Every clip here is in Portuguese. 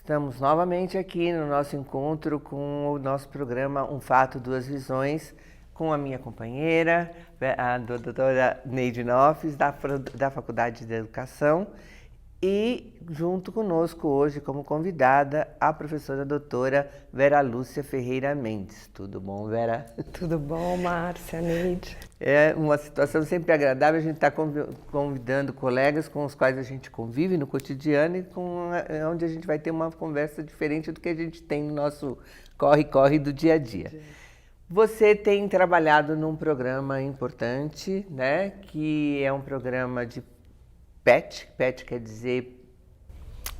Estamos novamente aqui no nosso encontro com o nosso programa Um Fato, Duas Visões, com a minha companheira, a doutora Neide Nofes, da Faculdade de Educação, e junto conosco hoje, como convidada, a professora doutora Vera Lúcia Ferreira Mendes. Tudo bom, Vera? Tudo bom, Márcia, Neide? É uma situação sempre agradável, a gente está convidando colegas com os quais a gente convive no cotidiano e onde a gente vai ter uma conversa diferente do que a gente tem no nosso corre-corre do dia a dia. Você tem trabalhado num programa importante, né, que é um programa de PET quer dizer...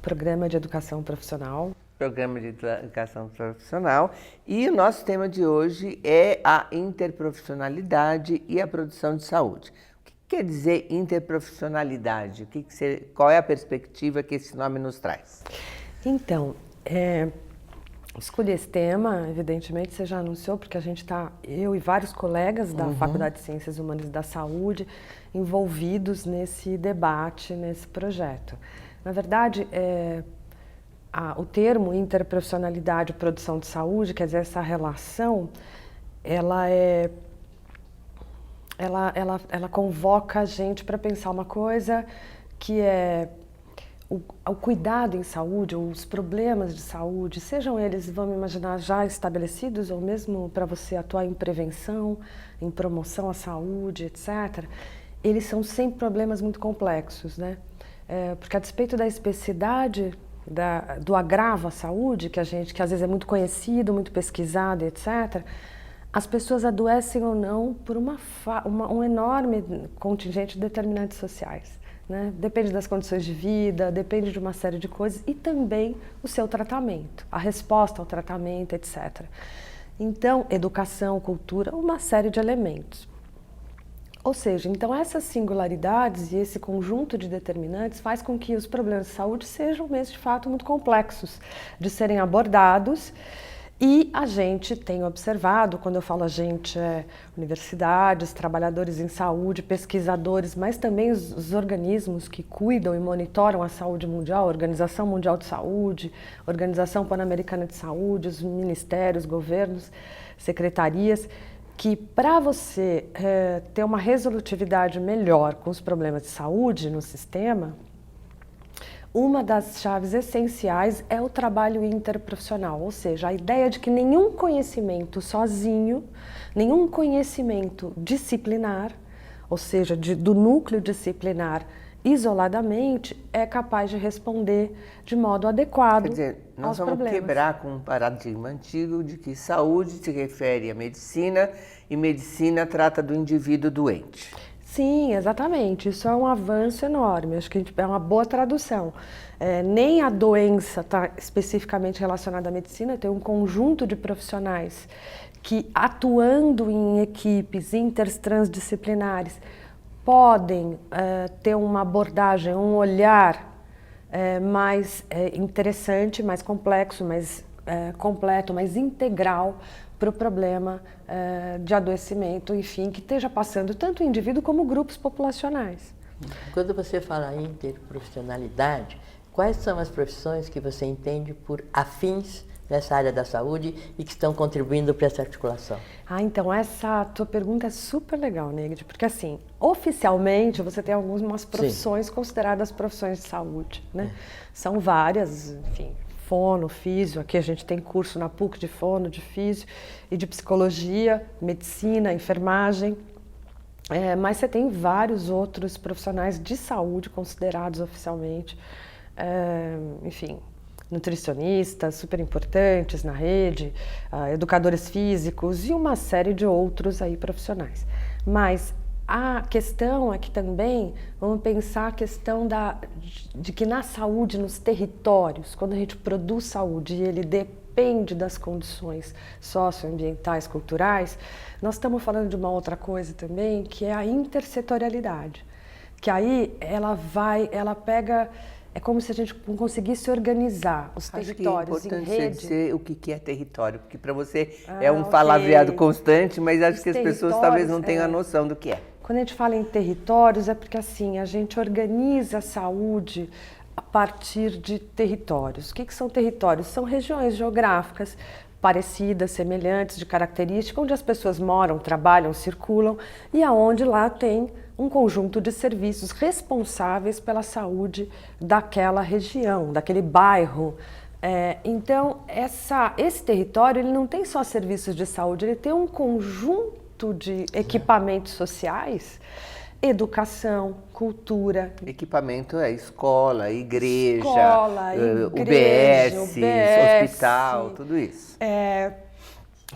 Programa de Educação Profissional. Programa de Educação Profissional. E o nosso tema de hoje é a interprofissionalidade e a produção de saúde. O que quer dizer interprofissionalidade? Qual é a perspectiva que esse nome nos traz? Então, escolhi esse tema, evidentemente você já anunciou, porque a gente está, eu e vários colegas da Faculdade de Ciências Humanas e da Saúde, envolvidos nesse debate, nesse projeto. Na verdade, o termo interprofissionalidade e produção de saúde, quer dizer, essa relação, ela convoca a gente para pensar uma coisa que é o cuidado em saúde, ou os problemas de saúde, sejam eles, vamos imaginar, já estabelecidos, ou mesmo para você atuar em prevenção, em promoção à saúde, etc., eles são sempre problemas muito complexos, né? Porque a despeito da especificidade do agravo à saúde, que às vezes é muito conhecido, muito pesquisado, etc., as pessoas adoecem ou não por um enorme contingente de determinantes sociais. Né? Depende das condições de vida, depende de uma série de coisas e também o seu tratamento, a resposta ao tratamento, etc. Então, educação, cultura, uma série de elementos. Ou seja, então essas singularidades e esse conjunto de determinantes faz com que os problemas de saúde sejam mesmo de fato muito complexos de serem abordados. E a gente tem observado, quando eu falo a gente, universidades, trabalhadores em saúde, pesquisadores, mas também os organismos que cuidam e monitoram a saúde mundial, a Organização Mundial de Saúde, Organização Pan-Americana de Saúde, os ministérios, governos, secretarias, que para você ter uma resolutividade melhor com os problemas de saúde no sistema, uma das chaves essenciais é o trabalho interprofissional, ou seja, a ideia de que nenhum conhecimento sozinho, nenhum conhecimento disciplinar, ou seja, do núcleo disciplinar isoladamente, é capaz de responder de modo adequado. Quer dizer, nós vamos quebrar com um paradigma antigo de que saúde se refere à medicina e medicina trata do indivíduo doente. Sim, exatamente. Isso é um avanço enorme. Acho que é uma boa tradução. Nem a doença está especificamente relacionada à medicina, tem um conjunto de profissionais que, atuando em equipes intertransdisciplinares, podem ter uma abordagem, um olhar mais interessante, mais complexo, mais completo, mais integral para o problema de adoecimento, enfim, que esteja passando tanto o indivíduo como grupos populacionais. Quando você fala em interprofissionalidade, quais são as profissões que você entende por afins nessa área da saúde e que estão contribuindo para essa articulação? Então essa tua pergunta é super legal, Neide, porque assim, oficialmente você tem algumas profissões consideradas profissões de saúde, né? São várias, enfim, fono, físio, aqui a gente tem curso na PUC de fono, de físio e de psicologia, medicina, enfermagem, mas você tem vários outros profissionais de saúde considerados oficialmente, enfim, nutricionistas super importantes na rede, educadores físicos e uma série de outros aí profissionais. Mas a questão é que também vamos pensar a questão de que na saúde, nos territórios, quando a gente produz saúde e ele depende das condições socioambientais, culturais, nós estamos falando de uma outra coisa também, que é a intersetorialidade. Que aí ela pega... É como se a gente conseguisse organizar os territórios em rede. Acho que é importante dizer o que é território, porque para você é um palavreado constante, mas acho que as pessoas talvez não tenham a noção do que é. Quando a gente fala em territórios, é porque assim, a gente organiza a saúde partir de territórios. O que são territórios? São regiões geográficas parecidas, semelhantes, de característica, onde as pessoas moram, trabalham, circulam e aonde lá tem um conjunto de serviços responsáveis pela saúde daquela região, daquele bairro. Então, esse território ele não tem só serviços de saúde, ele tem um conjunto de equipamentos sociais, educação, cultura. Equipamento é escola, igreja, UBS, hospital, tudo isso.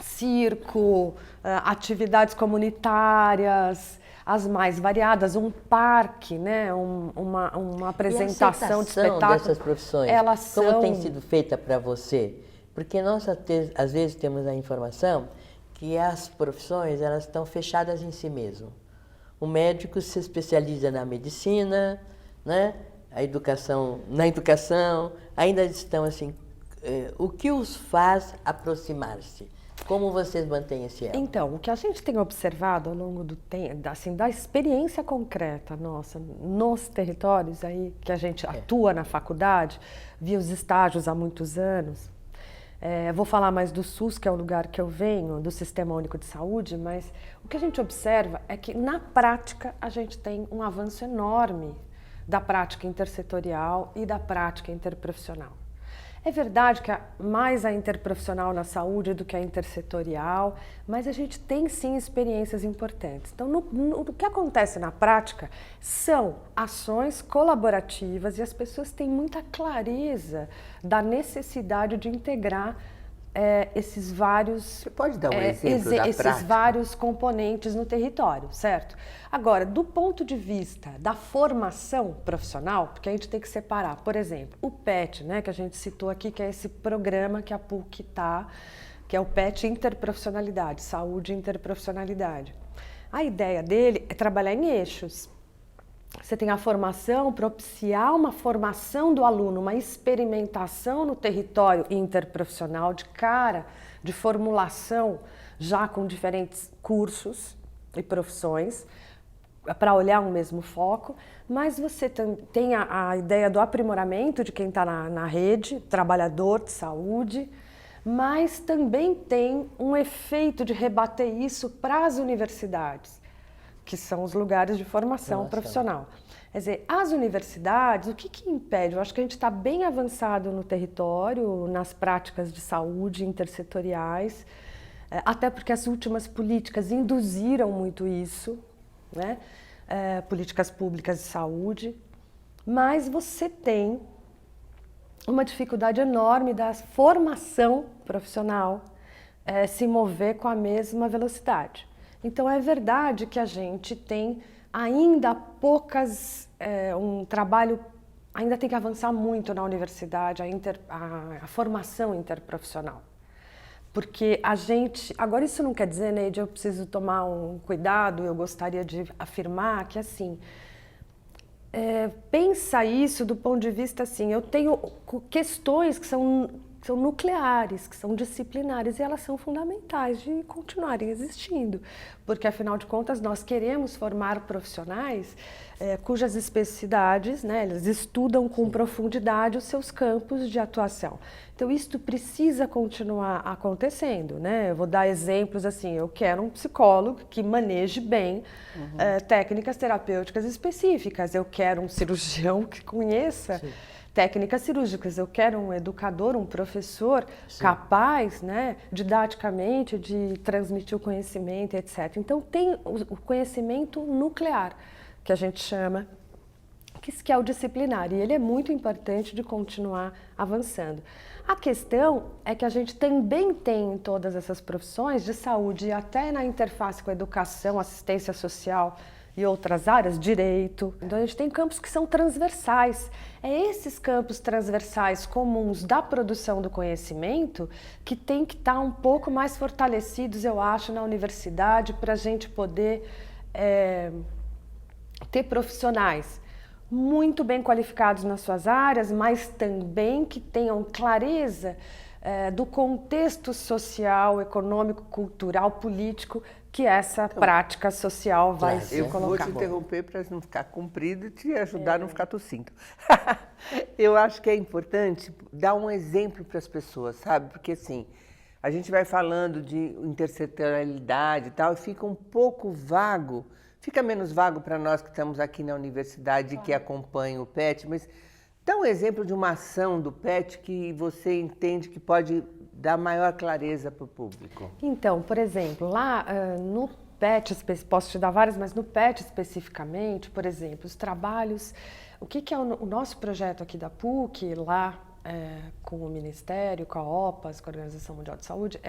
Circo, atividades comunitárias, as mais variadas, um parque, né? uma apresentação de espetáculo. Dessas profissões, como tem sido feita para você? Porque nós às vezes temos a informação que as profissões elas estão fechadas em si mesmo. O médico se especializa na medicina, né? Na educação, ainda estão assim. O que os faz aproximar-se? Como vocês mantêm esse elo? Então, o que a gente tem observado ao longo do tempo, assim, da experiência concreta nossa nos territórios aí que a gente atua na faculdade, via os estágios há muitos anos. Vou falar mais do SUS, que é o lugar que eu venho, do Sistema Único de Saúde, mas o que a gente observa é que, na prática, a gente tem um avanço enorme da prática intersetorial e da prática interprofissional. É verdade que mais a interprofissional na saúde do que a intersetorial, mas a gente tem sim experiências importantes. Então, o que acontece na prática são ações colaborativas e as pessoas têm muita clareza da necessidade de integrar esses vários, Você pode dar um exemplo da esses prática? vários componentes no território, certo? Agora, do ponto de vista da formação profissional, porque a gente tem que separar, por exemplo, o PET, né, que a gente citou aqui, que é esse programa que a PUC está, que é o PET Interprofissionalidade, Saúde e Interprofissionalidade. A ideia dele é trabalhar em eixos. Você tem a formação, propiciar uma formação do aluno, uma experimentação no território interprofissional de formulação, já com diferentes cursos e profissões, para olhar um mesmo foco, mas você tem a ideia do aprimoramento de quem está na rede, trabalhador de saúde, mas também tem um efeito de rebater isso para as universidades, que são os lugares de formação profissional. Quer dizer, as universidades, o que impede? Eu acho que a gente está bem avançado no território, nas práticas de saúde intersetoriais, até porque as últimas políticas induziram muito isso, né? Políticas públicas de saúde, mas você tem uma dificuldade enorme da formação profissional se mover com a mesma velocidade. Então, é verdade que a gente tem ainda um trabalho, ainda tem que avançar muito na universidade, a formação interprofissional. Porque agora isso não quer dizer, Neide, eu preciso tomar um cuidado, eu gostaria de afirmar que assim, pensa isso do ponto de vista assim, eu tenho questões que são nucleares, que são disciplinares e elas são fundamentais de continuarem existindo, porque afinal de contas nós queremos formar profissionais cujas especificidades, né, eles estudam com profundidade os seus campos de atuação. Então isso precisa continuar acontecendo, né? Eu vou dar exemplos assim, eu quero um psicólogo que maneje bem técnicas terapêuticas específicas, eu quero um cirurgião que conheça técnicas cirúrgicas, eu quero um educador, um professor capaz, né, didaticamente, de transmitir o conhecimento, etc. Então tem o conhecimento nuclear, que a gente chama, que é o disciplinar, e ele é muito importante de continuar avançando. A questão é que a gente também tem em todas essas profissões de saúde, até na interface com a educação, assistência social e outras áreas, direito. Então a gente tem campos que são transversais. É esses campos transversais comuns da produção do conhecimento que tem que estar um pouco mais fortalecidos, eu acho, na universidade para a gente poder ter profissionais muito bem qualificados nas suas áreas, mas também que tenham clareza do contexto social, econômico, cultural, político que essa prática social vai se colocar. Eu vou te interromper para não ficar comprido e te ajudar a não ficar tossindo. Eu acho que é importante dar um exemplo para as pessoas, sabe? Porque assim, a gente vai falando de intersetorialidade e tal, e fica um pouco vago, fica menos vago para nós que estamos aqui na universidade e que acompanham o PET, mas dá um exemplo de uma ação do PET que você entende que pode dar maior clareza para o público. Então, por exemplo, lá no PET, posso te dar várias, mas no PET especificamente, por exemplo, os trabalhos, o que é o nosso projeto aqui da PUC, lá com o Ministério, com a OPAS, com a Organização Mundial de Saúde,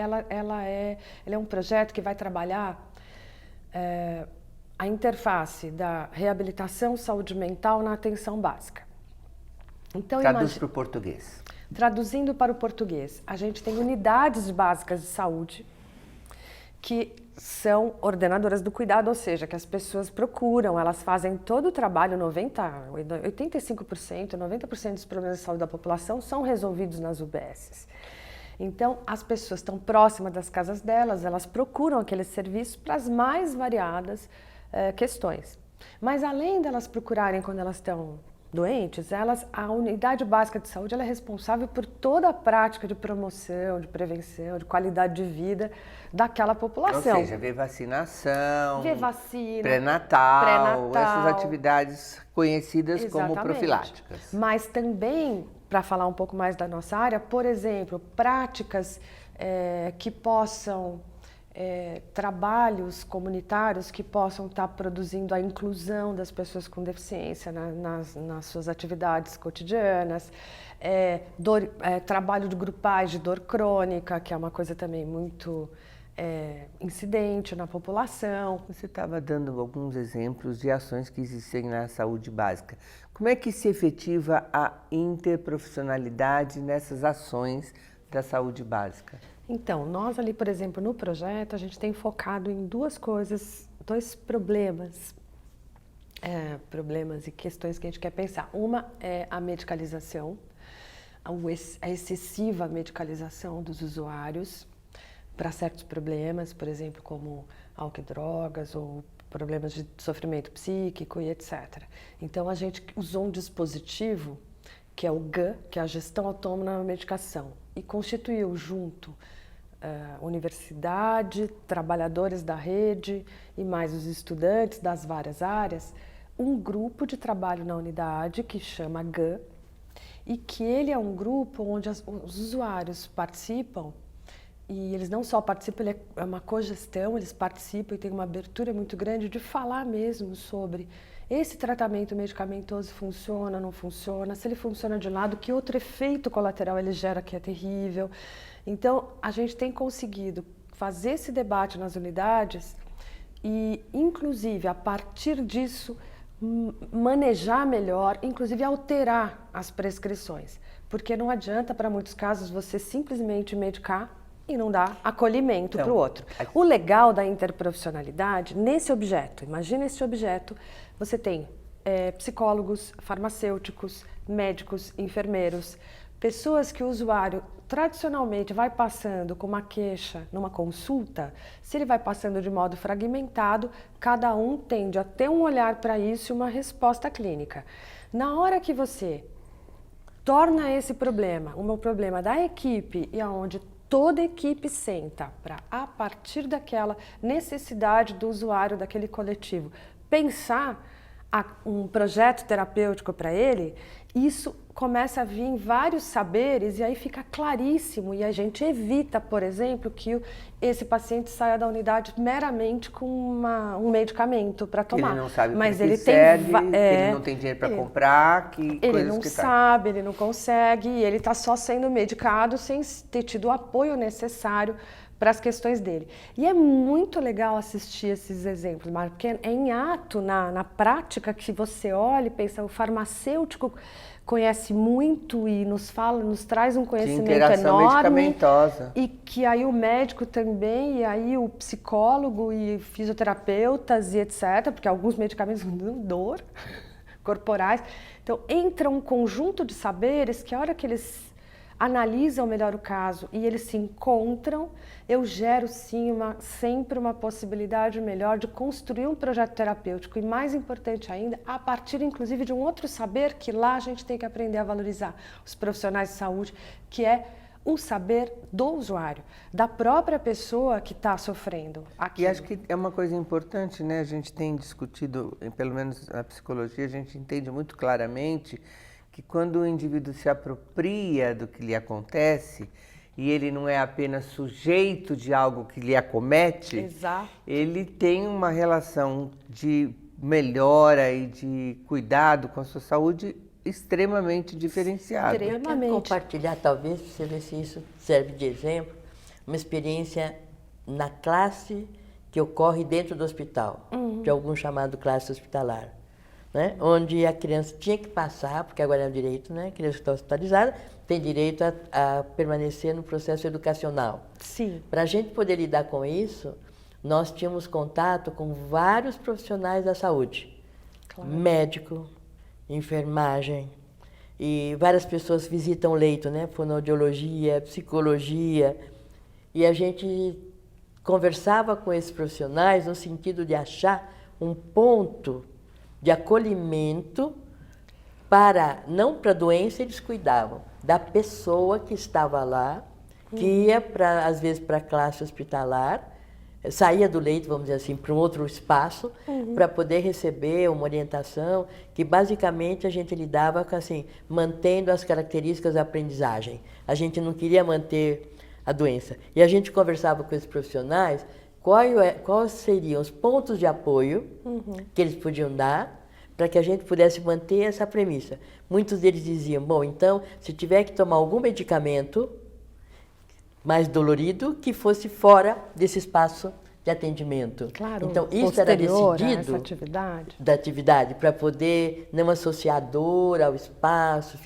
ele é um projeto que vai trabalhar a interface da reabilitação saúde mental na atenção básica. Então, traduz para o português. Traduzindo para o português, a gente tem unidades básicas de saúde que são ordenadoras do cuidado, ou seja, que as pessoas procuram, elas fazem todo o trabalho, 85%, 90% dos problemas de saúde da população são resolvidos nas UBSs. Então, as pessoas estão próximas das casas delas, elas procuram aqueles serviços para as mais variadas questões. Mas além delas procurarem quando elas estão doentes, a unidade básica de saúde ela é responsável por toda a prática de promoção, de prevenção, de qualidade de vida daquela população. Ou seja, ver vacinação, ver vacina, pré-natal, essas atividades conhecidas exatamente, como profiláticas. Mas também, para falar um pouco mais da nossa área, por exemplo, práticas que possam trabalhos comunitários que possam estar produzindo a inclusão das pessoas com deficiência nas suas atividades cotidianas, trabalho de grupais de dor crônica, que é uma coisa também muito incidente na população. Você estava dando alguns exemplos de ações que existem na saúde básica. Como é que se efetiva a interprofissionalidade nessas ações da saúde básica? Então, nós ali, por exemplo, no projeto, a gente tem focado em duas coisas, dois problemas e questões que a gente quer pensar. Uma é a medicalização, a excessiva medicalização dos usuários para certos problemas, por exemplo, como álcool e drogas ou problemas de sofrimento psíquico e etc. Então, a gente usou um dispositivo que é o GAN, que é a Gestão Autônoma da Medicação, e constituiu junto universidade, trabalhadores da rede e mais os estudantes das várias áreas, um grupo de trabalho na unidade que chama GAN e que ele é um grupo onde os usuários participam e eles não só participam, ele é uma cogestão, eles participam e tem uma abertura muito grande de falar mesmo sobre esse tratamento medicamentoso funciona, não funciona, se ele funciona de um lado, que outro efeito colateral ele gera que é terrível. Então, a gente tem conseguido fazer esse debate nas unidades e, inclusive, a partir disso, manejar melhor, inclusive alterar as prescrições. Porque não adianta, para muitos casos, você simplesmente medicar e não dar acolhimento para o outro. O legal da interprofissionalidade, nesse objeto, imagina esse objeto, você tem psicólogos, farmacêuticos, médicos, enfermeiros, pessoas que o usuário tradicionalmente vai passando com uma queixa numa consulta, se ele vai passando de modo fragmentado, cada um tende a ter um olhar para isso e uma resposta clínica. Na hora que você torna esse problema um problema da equipe e aonde toda a equipe senta para, a partir daquela necessidade do usuário, daquele coletivo, pensar um projeto terapêutico para ele, isso começa a vir vários saberes e aí fica claríssimo e a gente evita, por exemplo, que esse paciente saia da unidade meramente com um medicamento para tomar. Ele não sabe mas ele serve, ele não tem dinheiro para comprar, ele não sabe, ele não consegue, e ele está só sendo medicado sem ter tido o apoio necessário para as questões dele. E é muito legal assistir esses exemplos, Mário, porque é em ato, na prática, que você olha e pensa, o farmacêutico conhece muito e nos traz um conhecimento enorme. Medicamentosa. E que aí o médico também, e aí o psicólogo e fisioterapeutas e etc., porque alguns medicamentos dão dor, corporais. Então, entra um conjunto de saberes que a hora que eles analisam melhor o caso e eles se encontram, eu gero sim sempre uma possibilidade melhor de construir um projeto terapêutico e, mais importante ainda, a partir inclusive de um outro saber que lá a gente tem que aprender a valorizar, os profissionais de saúde, que é o saber do usuário, da própria pessoa que está sofrendo aquilo. E acho que é uma coisa importante, né? A gente tem discutido, pelo menos na psicologia, a gente entende muito claramente que quando o indivíduo se apropria do que lhe acontece e ele não é apenas sujeito de algo que lhe acomete, Exato. ele tem uma relação de melhora e de cuidado com a sua saúde extremamente diferenciada. Eu quero compartilhar, talvez, para você ver se isso serve de exemplo, uma experiência na classe que ocorre dentro do hospital, de algum chamado classe hospitalar. Né? Onde a criança tinha que passar, porque agora é um direito, né? A criança que está hospitalizada tem direito a permanecer no processo educacional. Sim. Para a gente poder lidar com isso, nós tínhamos contato com vários profissionais da saúde. Claro. Médico, enfermagem, e várias pessoas visitam o leito, né? Fonoaudiologia, psicologia, e a gente conversava com esses profissionais no sentido de achar um ponto de acolhimento para, não para a doença, eles cuidavam da pessoa que estava lá, que ia, às vezes, para a classe hospitalar, saía do leito, vamos dizer assim, para um outro espaço, para poder receber uma orientação, que basicamente a gente lidava com, assim, mantendo as características da aprendizagem. A gente não queria manter a doença. E a gente conversava com esses profissionais quais seriam os pontos de apoio que eles podiam dar para que a gente pudesse manter essa premissa. Muitos deles diziam, bom, então, se tiver que tomar algum medicamento mais dolorido, que fosse fora desse espaço de atendimento. Claro, então, isso era decidido essa atividade. Da atividade, para poder não associar dor ao espaço.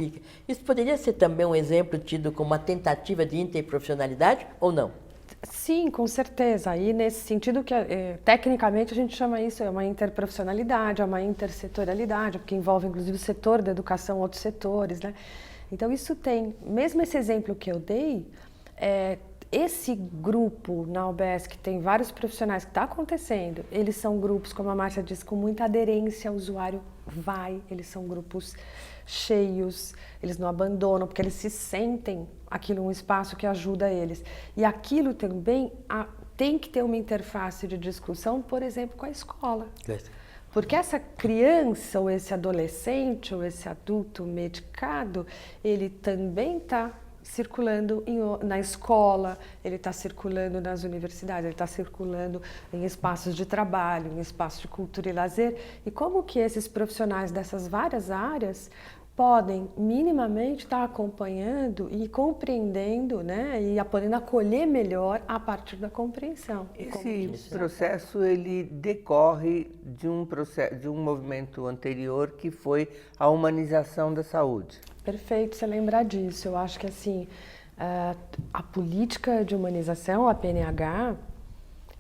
Isso poderia ser também um exemplo tido como uma tentativa de interprofissionalidade ou não? Sim, com certeza. E nesse sentido que, tecnicamente, a gente chama isso é uma interprofissionalidade, é uma intersetorialidade, porque envolve, inclusive, o setor da educação, outros setores, né? Então, isso tem, mesmo esse exemplo que eu dei, esse grupo na UBS, que tem vários profissionais que está acontecendo, eles são grupos, como a Márcia disse, com muita aderência, o usuário vai, eles são grupos cheios, eles não abandonam, porque eles se sentem aquilo um espaço que ajuda eles. E aquilo também tem que ter uma interface de discussão, por exemplo, com a escola. Porque essa criança, ou esse adolescente, ou esse adulto medicado, ele também está circulando na escola, ele está circulando nas universidades, ele está circulando em espaços de trabalho, em espaços de cultura e lazer. E como que esses profissionais dessas várias áreas podem minimamente estar acompanhando e compreendendo, né, e podendo acolher melhor a partir da compreensão. Esse processo ele decorre de um movimento anterior que foi a humanização da saúde. Perfeito você lembrar disso. Eu acho que assim a política de humanização, a PNH,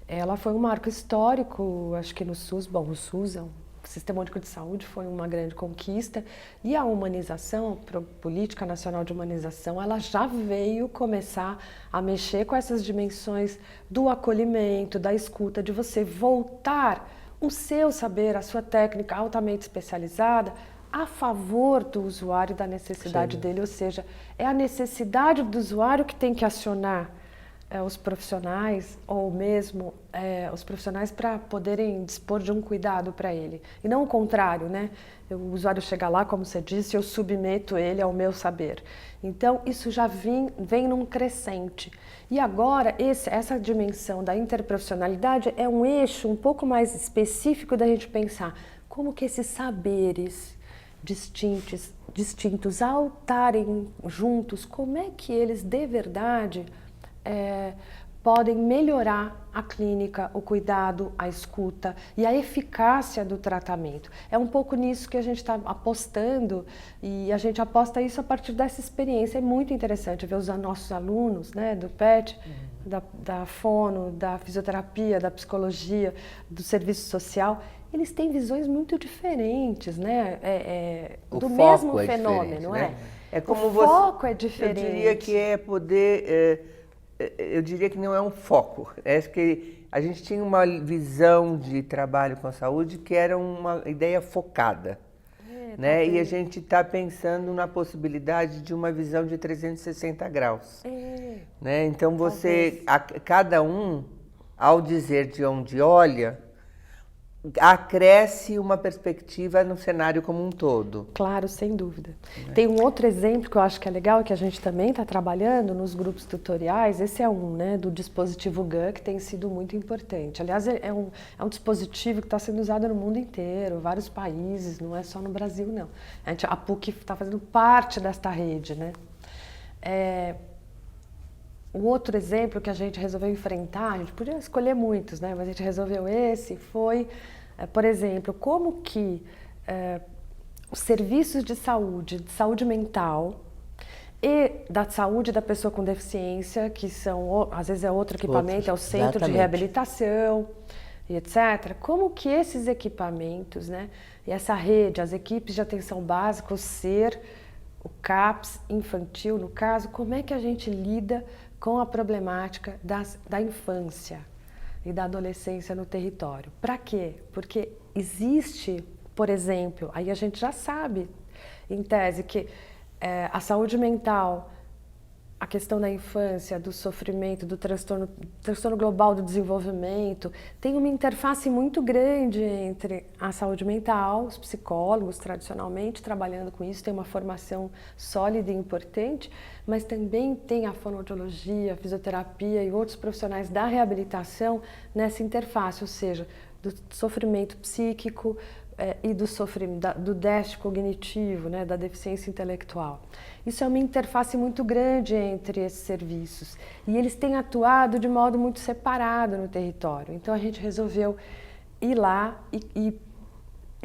ela foi um marco histórico, acho que no SUS, o SUS é o Sistema Único de Saúde foi uma grande conquista, e a humanização, a Política Nacional de Humanização, ela já veio começar a mexer com essas dimensões do acolhimento, da escuta, de você voltar o seu saber, a sua técnica altamente especializada a favor do usuário e da necessidade dele, ou seja, é a necessidade do usuário que tem que acionar os profissionais, ou mesmo os profissionais para poderem dispor de um cuidado para ele. E não o contrário, né? O usuário chega lá, como você disse, eu submeto ele ao meu saber. Então, isso já vem num crescente. E agora, essa dimensão da interprofissionalidade é um eixo um pouco mais específico da gente pensar como que esses saberes distintos ao estarem juntos, como é que eles de verdade podem melhorar a clínica, o cuidado, a escuta e a eficácia do tratamento. É um pouco nisso que a gente está apostando, e a gente aposta isso a partir dessa experiência. É muito interessante ver os nossos alunos, né, do PET, da fono, da fisioterapia, da psicologia, do serviço social, eles têm visões muito diferentes, né? Do foco mesmo é fenômeno, né? É como o foco é diferente. Eu diria que é poder... eu diria que não é um foco. É que a gente tinha uma visão de trabalho com a saúde que era uma ideia focada. Né? E a gente está pensando na possibilidade de uma visão de 360 graus. Né? Então, cada um, ao dizer de onde olha, acresce uma perspectiva no cenário como um todo. Claro, sem dúvida. Tem um outro exemplo que eu acho que é legal, que a gente também está trabalhando nos grupos tutoriais, esse é né, do dispositivo GAN, que tem sido muito importante. Aliás, é um dispositivo que está sendo usado no mundo inteiro, vários países, não é só no Brasil, não. A PUC está fazendo parte desta rede, né? Um outro exemplo que a gente resolveu enfrentar, a gente podia escolher muitos, né? Mas a gente resolveu esse, foi, por exemplo, como que os serviços de saúde mental e da saúde da pessoa com deficiência, que são, às vezes é outro equipamento, é o centro de reabilitação e etc. Como que esses equipamentos, né? E essa rede, as equipes de atenção básica, o CAPS infantil, no caso, como é que a gente lida com a problemática da infância e da adolescência no território. Para quê? Porque existe, por exemplo, aí a gente já sabe, em tese, que a saúde mental, a questão da infância, do sofrimento, do transtorno global do desenvolvimento, tem uma interface muito grande entre a saúde mental, os psicólogos tradicionalmente trabalhando com isso, tem uma formação sólida e importante, mas também tem a fonoaudiologia, a fisioterapia e outros profissionais da reabilitação nessa interface, ou seja, do sofrimento psíquico e do déficit cognitivo, né, da deficiência intelectual. Isso é uma interface muito grande entre esses serviços e eles têm atuado de modo muito separado no território. Então a gente resolveu ir lá e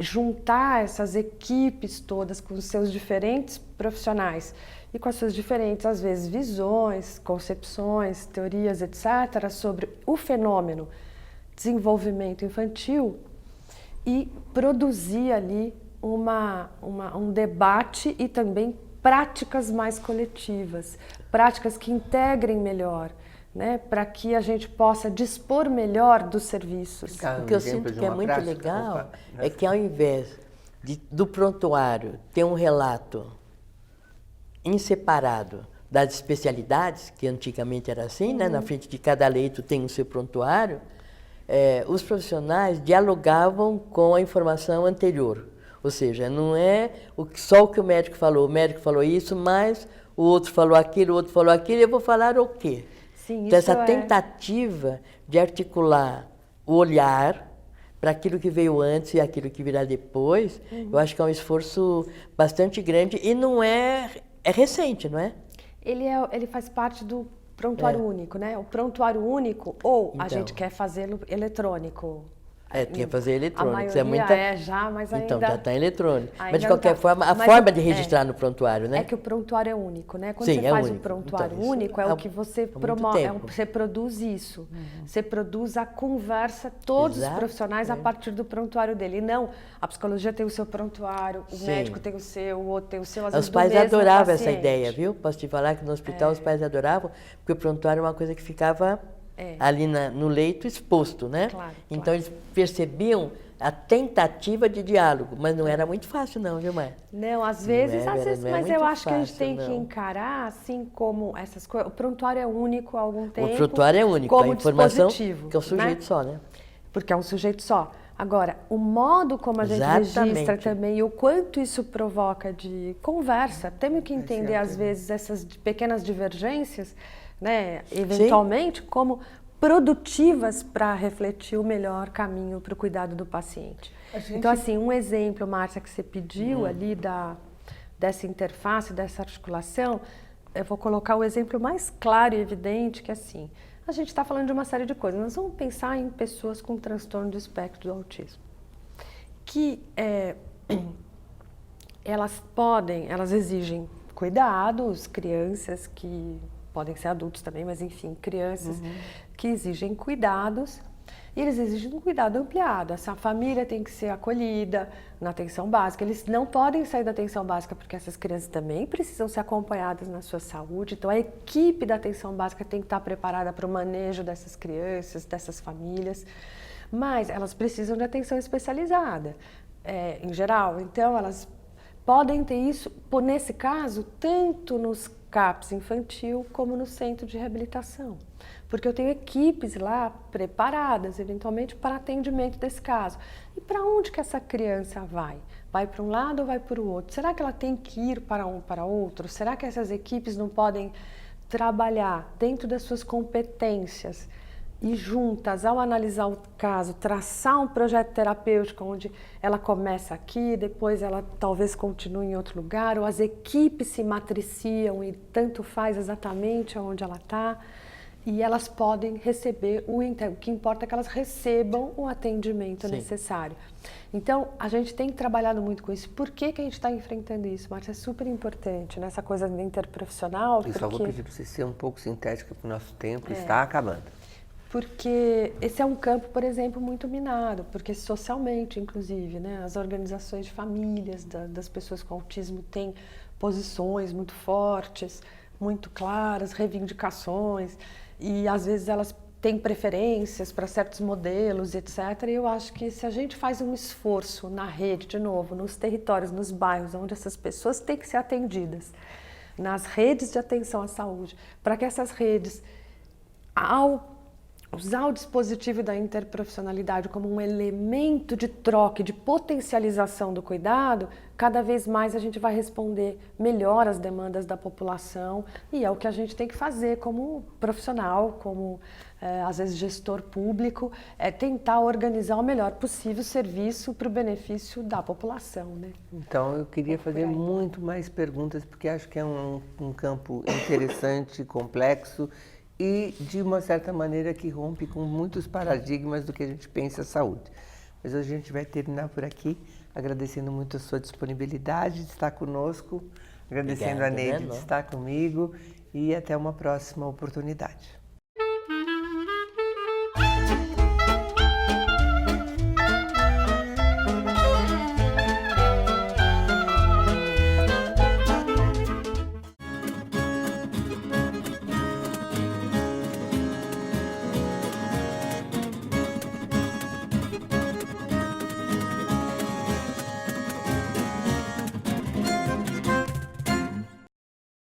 juntar essas equipes todas com os seus diferentes profissionais e com as suas diferentes, às vezes, visões, concepções, teorias, etc., sobre o fenômeno desenvolvimento infantil e produzir ali um debate e também práticas mais coletivas, práticas que integrem melhor, né, para que a gente possa dispor melhor dos serviços. O que eu sinto que é muito legal é que ao invés do prontuário ter um relato inseparado das especialidades, que antigamente era assim, né, na frente de cada leito tem o seu prontuário, os profissionais dialogavam com a informação anterior. Ou seja, não é só o que o médico falou isso, mas o outro falou aquilo, eu vou falar o quê? Sim, então, essa tentativa de articular o olhar para aquilo que veio antes e aquilo que virá depois, eu acho que é um esforço bastante grande e não é recente, não é? Ele faz parte do prontuário único, né? O prontuário único, ou a gente quer fazê-lo eletrônico. Tem que fazer eletrônico. A maioria já, mas ainda... Então, já está eletrônico. Mas, de ainda qualquer forma, a forma de registrar no prontuário, né? É que o prontuário é único, né? Quando Sim, você faz único. um prontuário Então, único, é o que você promove, você produz isso. Você produz a conversa, todos os profissionais, a partir do prontuário dele. E não, a psicologia tem o seu prontuário, o médico tem o seu, o outro tem o seu, às vezes os pais do mesmo adoravam paciente. essa ideia, viu? Posso te falar que no hospital os pais adoravam, porque o prontuário é uma coisa que ficava ali no leito exposto, né? Claro, então, eles percebiam a tentativa de diálogo, mas não era muito fácil não, viu, Maia? Não, às vezes, mas eu acho que a gente tem não. que encarar, assim como essas coisas, o prontuário é único há algum tempo. O prontuário é único, como a informação dispositivo, que é um sujeito só, né? Porque é um sujeito só. Agora, o modo como a gente registra também e o quanto isso provoca de conversa, temos que entender, às vezes, essas pequenas divergências, né, eventualmente, como produtivas para refletir o melhor caminho para o cuidado do paciente. Então, assim, um exemplo, Márcia, que você pediu ali dessa interface, dessa articulação, eu vou colocar o exemplo mais claro e evidente, que assim, a gente está falando de uma série de coisas. Nós vamos pensar em pessoas com transtorno do espectro do autismo, que elas exigem cuidados, crianças que podem ser adultos também, mas enfim, crianças que exigem cuidados E eles exigem um cuidado ampliado. Essa família tem que ser acolhida na atenção básica. Eles não podem sair da atenção básica porque essas crianças também precisam ser acompanhadas na sua saúde. Então, a equipe da atenção básica tem que estar preparada para o manejo dessas crianças, dessas famílias. Mas elas precisam de atenção especializada, em geral. Então, elas podem ter isso, nesse caso, tanto nos CAPS infantil como no centro de reabilitação. Porque eu tenho equipes lá preparadas, eventualmente, para atendimento desse caso. E para onde que essa criança vai? Vai para um lado ou vai para o outro? Será que ela tem que ir para um para outro? Será que essas equipes não podem trabalhar dentro das suas competências e juntas, ao analisar o caso, traçar um projeto terapêutico onde ela começa aqui, depois ela talvez continue em outro lugar, ou as equipes se matriciam e tanto faz exatamente onde ela está, e elas podem receber o que importa é que elas recebam o atendimento necessário. Então, a gente tem trabalhado muito com isso. Por que que a gente está enfrentando isso, Márcia? É super importante, nessa coisa interprofissional. Eu só vou pedir para você ser um pouco sintética, porque o nosso tempo está acabando. Porque esse é um campo, por exemplo, muito minado, porque socialmente, inclusive, né, as organizações de famílias das pessoas com autismo têm posições muito fortes, muito claras, reivindicações, e às vezes elas têm preferências para certos modelos, etc. E eu acho que se a gente faz um esforço na rede, de novo, nos territórios, nos bairros, onde essas pessoas têm que ser atendidas, nas redes de atenção à saúde, para que essas redes, ao usar o dispositivo da interprofissionalidade como um elemento de troca, de potencialização do cuidado, cada vez mais a gente vai responder melhor às demandas da população, e é o que a gente tem que fazer como profissional, como às vezes gestor público, é tentar organizar o melhor possível o serviço para o benefício da população, né? Então eu queria fazer muito mais perguntas, porque acho que é um campo interessante, complexo, e, de uma certa maneira, que rompe com muitos paradigmas do que a gente pensa a saúde. Mas hoje a gente vai terminar por aqui, agradecendo muito a sua disponibilidade de estar conosco, agradecendo a Neide de estar comigo, e até uma próxima oportunidade.